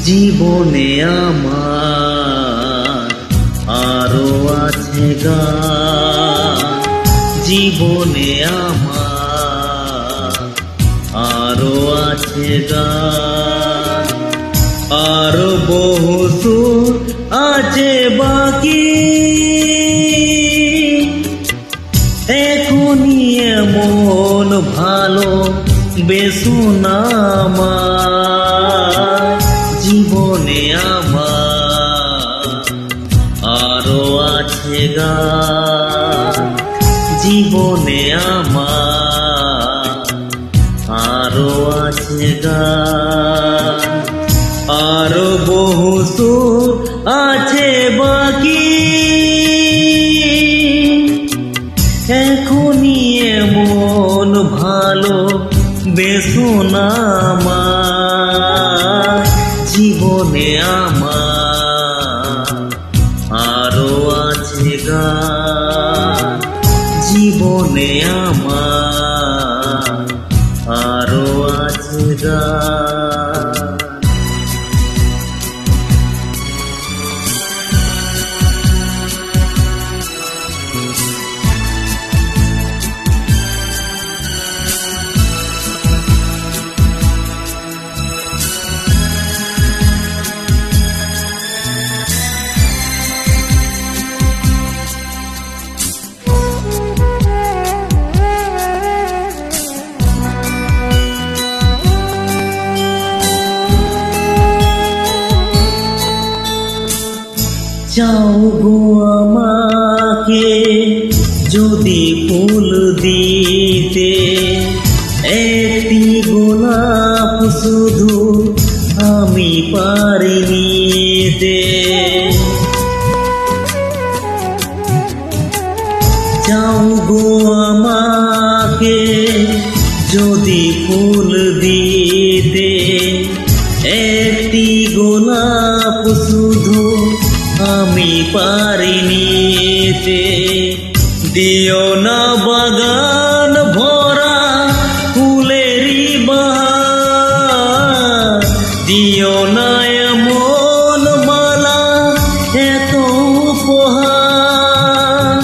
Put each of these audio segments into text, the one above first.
জীবনে আমার আরো আছে গান, জীবনে আমার আরো আছে গান, আরো বহু সুর আছে বাকি। এখনই এমন ভালো বেসুনা জীবনে আমার আরো আছে গান, জীবনে আমার আরো আছে গান, আরো বহু সুর আছে বাকি। এখনই এমন ভালো বেসুনা জীবনে আমার আরো আছে গান, জীবনে আমার আরো আছে গান। চাও গো আমাকে যদি ফুল দিতে, একটি গোলাপ শুধু আমি পারি নিতে। চাও গো আমাকে যদি ফুল দিতে, একটি গোলাপ শুধু আমি পারি নিতে। দিও না বাগান ভরা ফুলেরই বাহার, দিও না এমন মালা এত উপহার।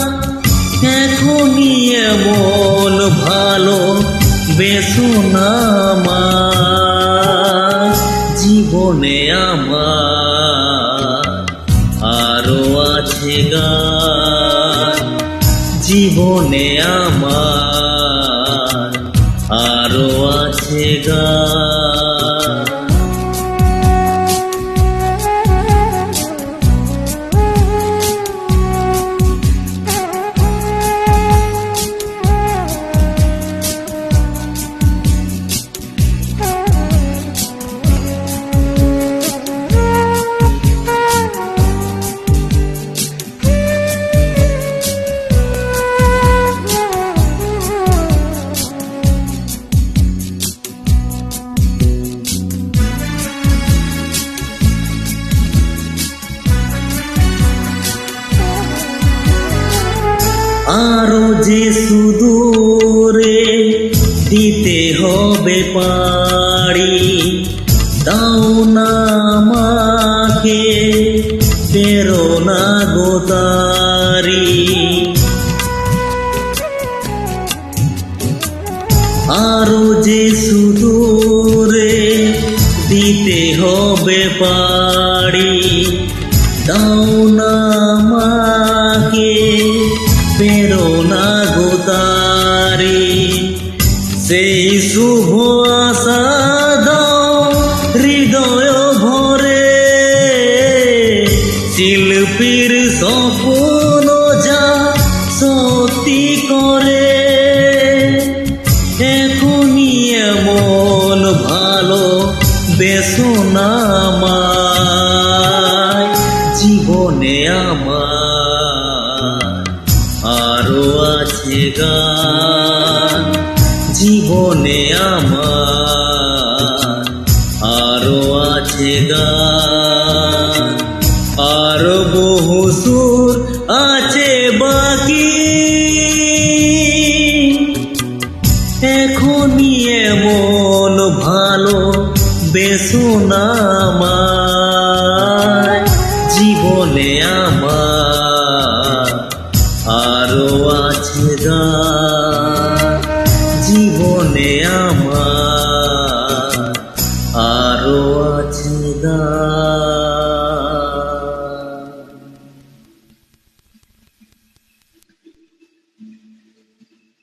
এখনই এমন ভালো বেসুনা জীবনে আমার আরো আছে গান, জীবনে আমার আরো আছে গান। আরো যে সুদূরে দিতে হবে পাড়ি, দাও না আমাকে প্রেরণা গো তারি। আরো যে সুদূরে দিতে হবে পাড়ি, দাও না আমাকে প্রেরণা গো তারি। সেই শুভ আশা দাও হৃদয় ভরে, শিল্পী গান জীবনে আমার আরো আছে গান আরো বহু সুর আছে বাকি এখনই এমন ভালো বেসো না আমায় জীবনে আমার আরো আছে গান জীবনে আমার আরো আছে গান।